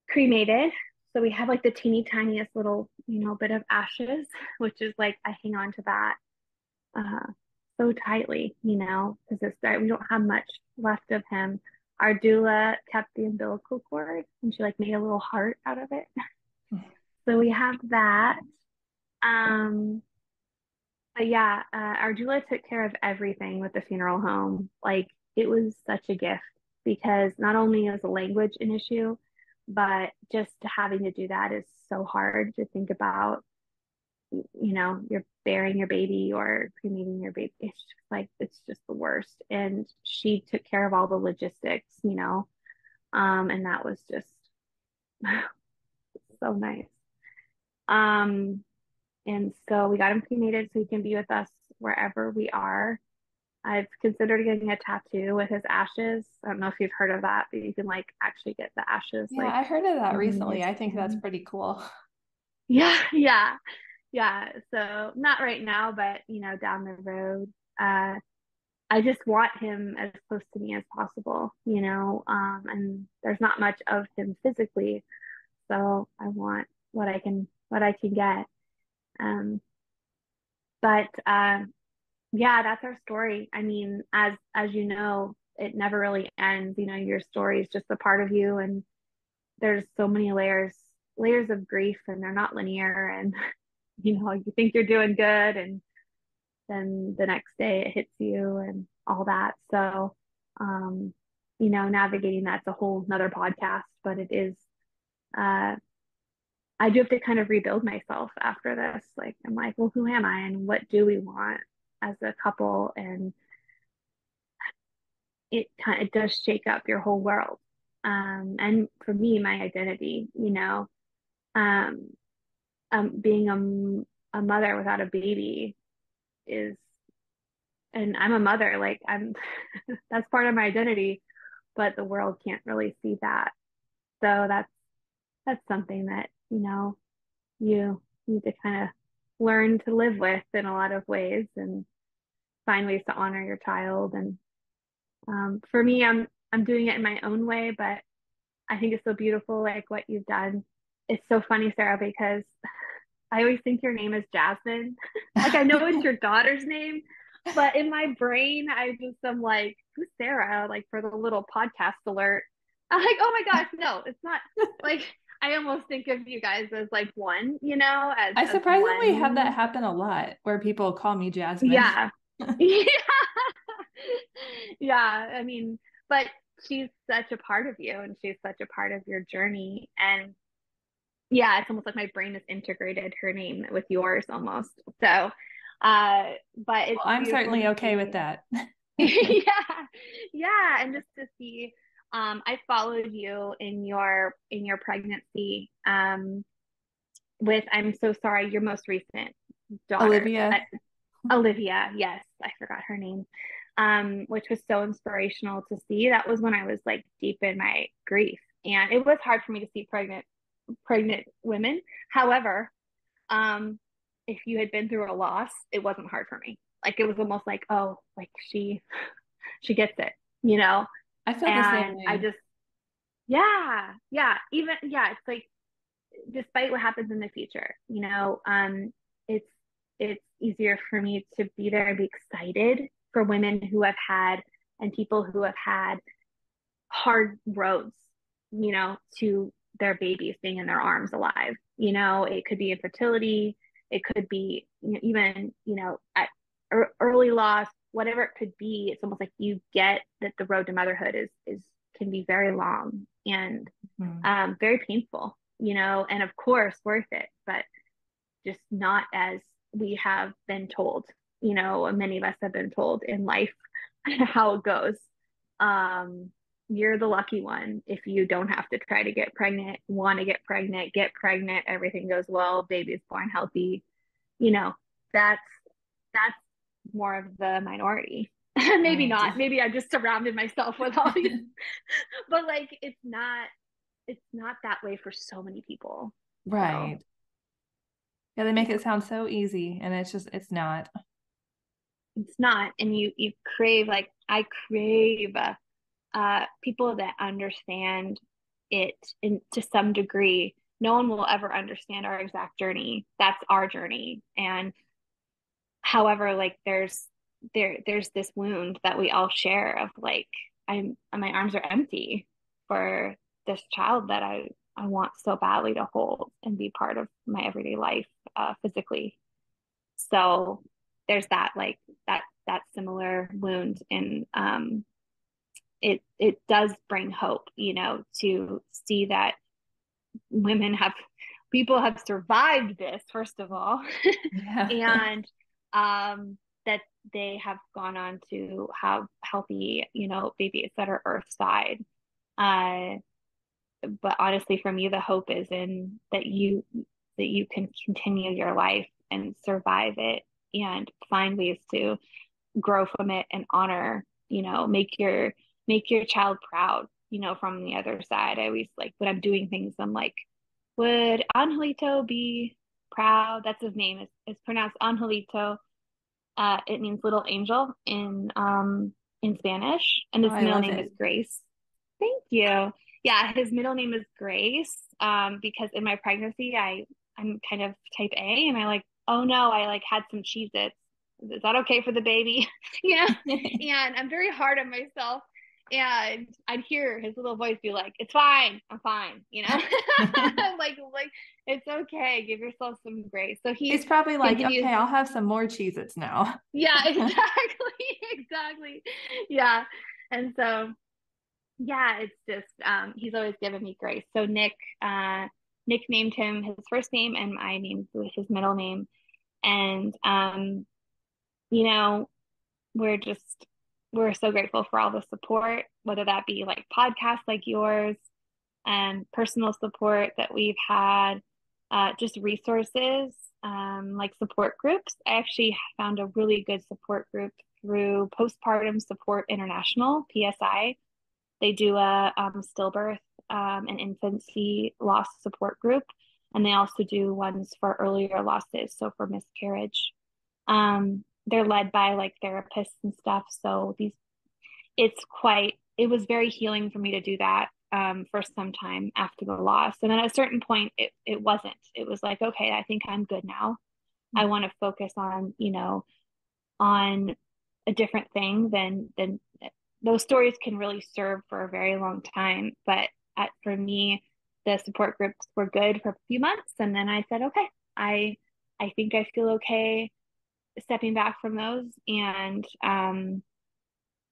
cremated. So we have like the teeny tiniest little, bit of ashes, which is like, I hang on to that, uh, so tightly, because we don't have much left of him. Our doula kept the umbilical cord and she like made a little heart out of it. So we have that. Um, but yeah, our doula took care of everything with the funeral home. Like it was such a gift because not only is the language an issue, but just having to do that is so hard to think about. You're burying your baby or cremating your baby. It's just the worst. And she took care of all the logistics, and that was just so nice. Um, and so we got him cremated so he can be with us wherever we are. I've considered getting a tattoo with his ashes. I don't know if you've heard of that, but you can like actually get the ashes Yeah, like I heard of that on recently. his I think that's skin. pretty cool. Yeah, yeah, yeah. So not right now, but down the road. I just want him as close to me as possible, and there's not much of him physically, so I want what I can get. Um, but yeah, that's our story. I mean, as you know, it never really ends. Your story is just a part of you, and there's so many layers of grief, and they're not linear. And you think you're doing good, and then the next day it hits you, and all that. So, um, navigating that's a whole nother podcast. But it is. Uh, I do have to kind of rebuild myself after this. Like, I'm like, well, who am I, and what do we want as a couple? And it does shake up your whole world. And for me, my identity, um, being a mother without a baby is, and I'm a mother, like I'm, that's part of my identity, but the world can't really see that. So that's something that, you need to kind of learn to live with in a lot of ways and find ways to honor your child. And for me, I'm doing it in my own way, but I think it's so beautiful, like what you've done. It's so funny, Sarah, because I always think your name is Jasmine. Like I know it's your daughter's name, but in my brain, I'm like, who's Sarah? Like for the little podcast alert. I'm like, oh my gosh, no, it's not. Like I almost think of you guys as like one, I as surprisingly have that one. happen a lot where people call me Jasmine. Yeah. Yeah. Yeah. I mean, but she's such a part of you and she's such a part of your journey. And yeah, it's almost like my brain has integrated her name with yours almost. So, but Well, it's I'm beautiful certainly to okay with see. that. Yeah, yeah, and just to see, I followed you in your pregnancy, with, I'm so sorry, your most recent daughter, Olivia. Olivia. Yes, I forgot her name. Which was so inspirational to see. That was when I was like deep in my grief, and it was hard for me to see pregnant women. However, um, if you had been through a loss, it wasn't hard for me. Like it was almost like, oh, like she gets it, you know? I feel the same And I way. just, yeah, yeah, even, yeah, it's like, despite what happens in the future, it's, it's easier for me to be there and be excited for women who have had and people who have had hard roads, to their babies being in their arms alive. It could be infertility, it could be even, at early loss, whatever it could be. It's almost like you get that the road to motherhood is can be very long and Mhm. very painful, and of course worth it, but just not as we have been told, many of us have been told in life how it goes. Um, you're the lucky one if you don't have to try to get pregnant, want to get pregnant, everything goes well, baby's born healthy. You know, that's that's more of the minority. Maybe Right. not. Maybe I just surrounded myself with all these, but like it's not that way for so many people. So Right. Yeah, they make yeah. it sound so easy, and it's not. It's not. And you crave, like I crave people that understand it to some degree. No one will ever understand our exact journey. That's our journey. And however, like there's this wound that we all share of like my arms are empty for this child that I want so badly to hold and be part of my everyday life, physically. So there's that, like that similar wound, and it does bring hope, to see that women have people have survived this, first of all, Yeah. and that they have gone on to have healthy, babies that are earthside. Uh, but honestly, for me, the hope is in that you can continue your life and survive it and find ways to grow from it and honor, make your child proud, from the other side. I always like when I'm doing things, I'm like, would Angelito be proud? That's his name. It's pronounced Angelito. It means little angel in Spanish, and Oh, his I middle love name is it. Grace. Thank you. Yeah, his middle name is Grace. Because in my pregnancy, I'm kind of type A, and I like, oh no, I like had some Cheez-Its. Is that okay for the baby? you know, and I'm very hard on myself. And I'd hear his little voice be like, "It's fine, I'm fine," like it's okay. Give yourself some grace. So he He's probably like, continues. okay, I'll have some more Cheez-Its now. Yeah, exactly, exactly. Yeah, and so yeah, it's just he's always given me grace. So Nick named him his first name, and I named his middle name. And you know, we're just we're so grateful for all the support, whether that be like podcasts like yours and personal support that we've had, just resources, like support groups. I actually found a really good support group through Postpartum Support International, PSI. They do a stillbirth, and infancy loss support group, and they also do ones for earlier losses, so for miscarriage. They're led by like therapists and stuff. So it was very healing for me to do that, for some time after the loss. And then at a certain point, it wasn't. It was like, okay, I think I'm good now. I want to focus on, on a different thing than those stories can really serve for a very long time. But for me, the support groups were good for a few months, and then I said, okay, I I think I feel okay stepping back from those, and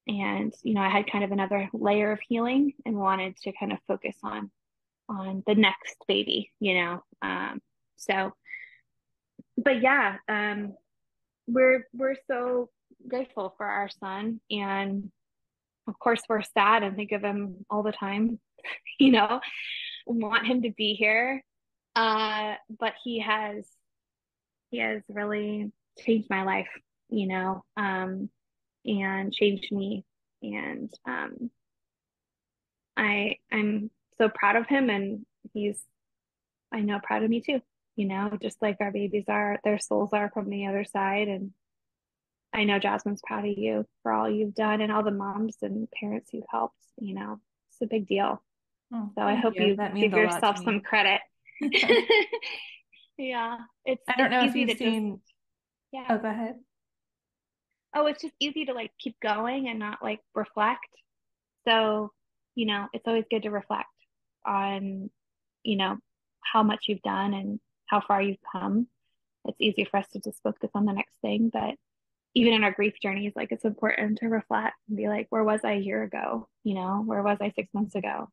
I had kind of another layer of healing and wanted to kind of focus on the next baby, so but yeah, we're so grateful for our son, and of course we're sad and think of him all the time, you know want him to be here. But he has really changed my life, you know, and changed me. And I'm so proud of him, and he's, I know, proud of me too, you know, just like our babies are, their souls are from the other side. And I know Jasmine's proud of you for all you've done and all the moms and parents you've helped, you know, it's a big deal. Oh, So I thank hope you. you That means give a lot to yourself some me. credit. Yeah, I don't it's know if easy you've to just, seen, yeah. oh, go ahead. Oh, it's just easy to like keep going and not like reflect. So, you know, it's always good to reflect on, you know, how much you've done and how far you've come. It's easy for us to just focus on the next thing, but even in our grief journeys, like it's important to reflect and be like, where was I a year ago? You know, where was I 6 months ago?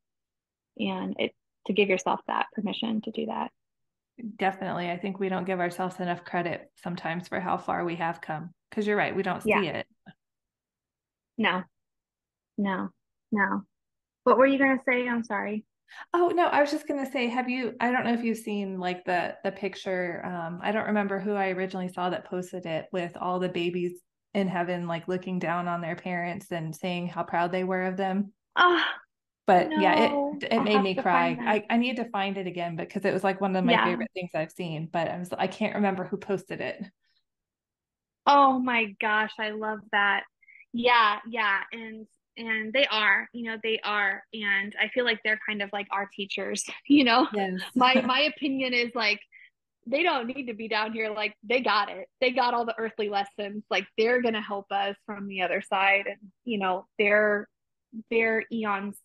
And it to give yourself that permission to do that. Definitely. I think we don't give ourselves enough credit sometimes for how far we have come. Because you're right, we don't Yeah. see it. No, no, no. What were you gonna say? I'm sorry. Oh no, I was just gonna say, have you, I don't know if you've seen like the picture. I don't remember who I originally saw that posted it with all the babies in heaven, like looking down on their parents and saying how proud they were of them. Oh, But yeah, it no. it I'll made have me to find cry. that. I need to find it again because it was like one of my Yeah. favorite things I've seen, but I can't remember who posted it. Oh my gosh, I love that. Yeah, yeah. And they are, you know, they are. And I feel like they're kind of like our teachers, you know. Yes. My opinion is like they don't need to be down here, like they got it. They got all the earthly lessons. Like they're gonna help us from the other side. And you know, they're eons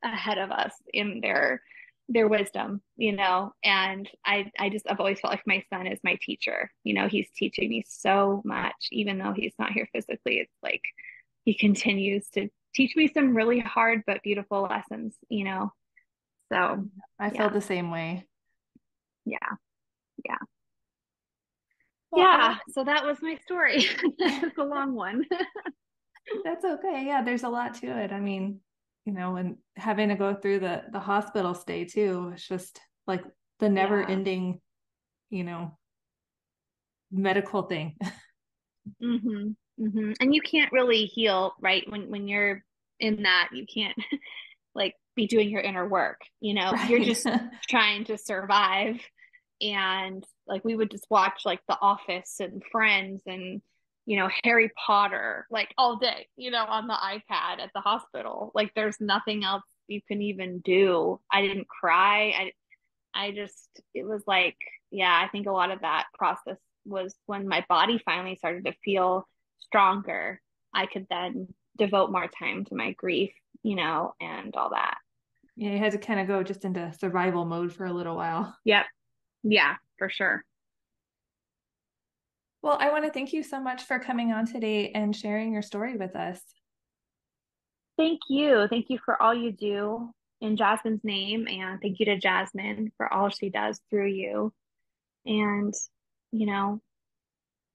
ahead of us in their wisdom, you know. And I just I've always felt like my son is my teacher. You know, he's teaching me so much, even though he's not here physically. It's like he continues to teach me some really hard but beautiful lessons, you know. So I feel yeah, the same way. yeah, yeah. Well, I want Yeah, so that was my story. It's a long one. That's okay. Yeah, there's a lot to it. I mean, and having to go through the hospital stay too, it's just like the never Yeah. ending, you know, medical thing. Mm-hmm. Mm-hmm. And you can't really heal, right? When you're in that, you can't like be doing your inner work, you know. You're Right. just trying to survive. And like we would just watch like The Office and Friends and Harry Potter like all day, on the iPad at the hospital. Like there's nothing else you can even do. I didn't cry. I just, it was like, yeah, I think a lot of that process was when my body finally started to feel stronger. I could then devote more time to my grief, and all that. Yeah, you had to kind of go just into survival mode for a little while. Yep. Yeah, for sure. Well, I want to thank you so much for coming on today and sharing your story with us. Thank you. Thank you for all you do in Jasmine's name. And thank you to Jasmine for all she does through you. And, you know,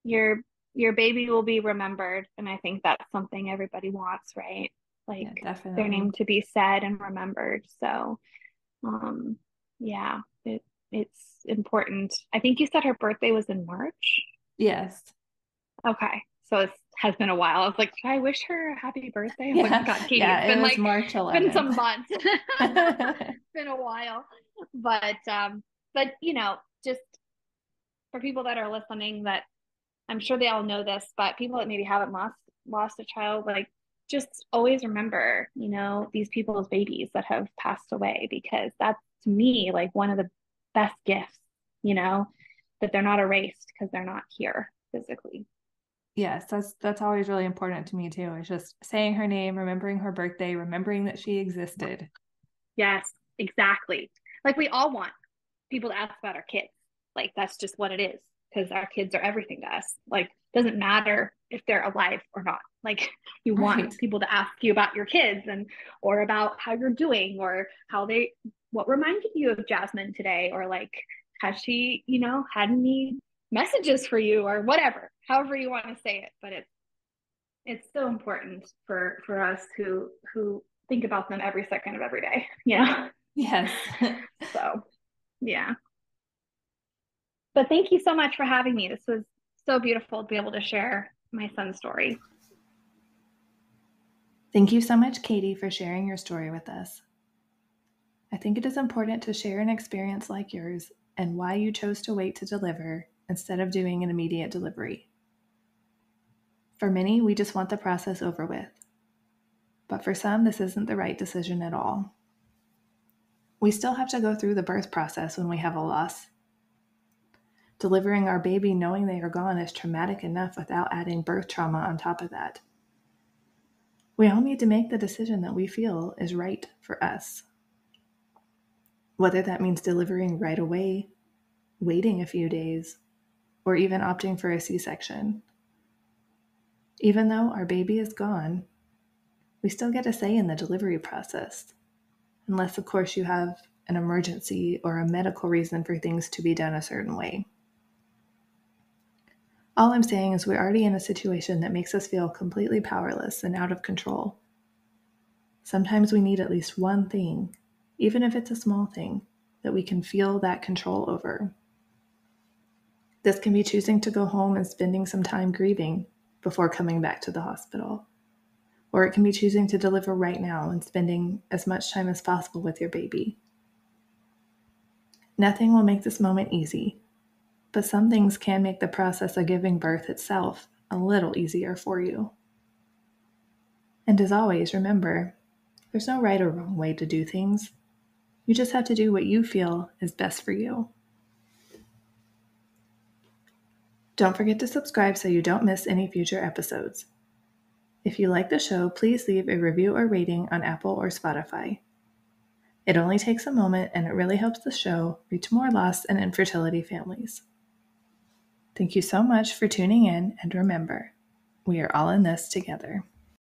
your your baby will be remembered. And I think that's something everybody wants, right? Yeah, Like their name definitely. to be said and remembered. So um yeah, it's important. I think you said her birthday was in March. Yes. Okay. So it has been a while. I was like, should I wish her a happy birthday? I was like, oh Yeah. God, Katie, Yeah, it was March it's been 11th. some months. It's been a while. But just for people that are listening, that I'm sure they all know this, but people that maybe haven't lost a child, like just always remember, these people's babies that have passed away, because that's to me like one of the best gifts, that they're not erased because they're not here physically. Yes, that's always really important to me too. It's just saying her name, remembering her birthday, remembering that she existed. Yes, exactly. Like we all want people to ask about our kids. Like that's just what it is, because our kids are everything to us. Like doesn't matter if they're alive or not. Like you want Right. people to ask you about your kids or about how you're doing, or what reminded you of Jasmine today, or like has she, had any messages for you, or whatever, however you want to say it. But it's so important for us who think about them every second of every day. Yes. So yeah. But thank you so much for having me. This was so beautiful to be able to share my son's story. Thank you so much, Katy, for sharing your story with us. I think it is important to share an experience like yours and why you chose to wait to deliver instead of doing an immediate delivery. For many, we just want the process over with. But for some, this isn't the right decision at all. We still have to go through the birth process when we have a loss. Delivering our baby knowing they are gone is traumatic enough without adding birth trauma on top of that. We all need to make the decision that we feel is right for us. Whether that means delivering right away, waiting a few days, or even opting for a C-section. Even though our baby is gone, we still get a say in the delivery process, unless, of course, you have an emergency or a medical reason for things to be done a certain way. All I'm saying is we're already in a situation that makes us feel completely powerless and out of control. Sometimes we need at least one thing, even if it's a small thing, that we can feel that control over. This can be choosing to go home and spending some time grieving before coming back to the hospital. Or it can be choosing to deliver right now and spending as much time as possible with your baby. Nothing will make this moment easy, but some things can make the process of giving birth itself a little easier for you. And as always, remember, there's no right or wrong way to do things. You just have to do what you feel is best for you. Don't forget to subscribe so you don't miss any future episodes. If you like the show, please leave a review or rating on Apple or Spotify. It only takes a moment and it really helps the show reach more lost and infertility families. Thank you so much for tuning in, and remember, we are all in this together.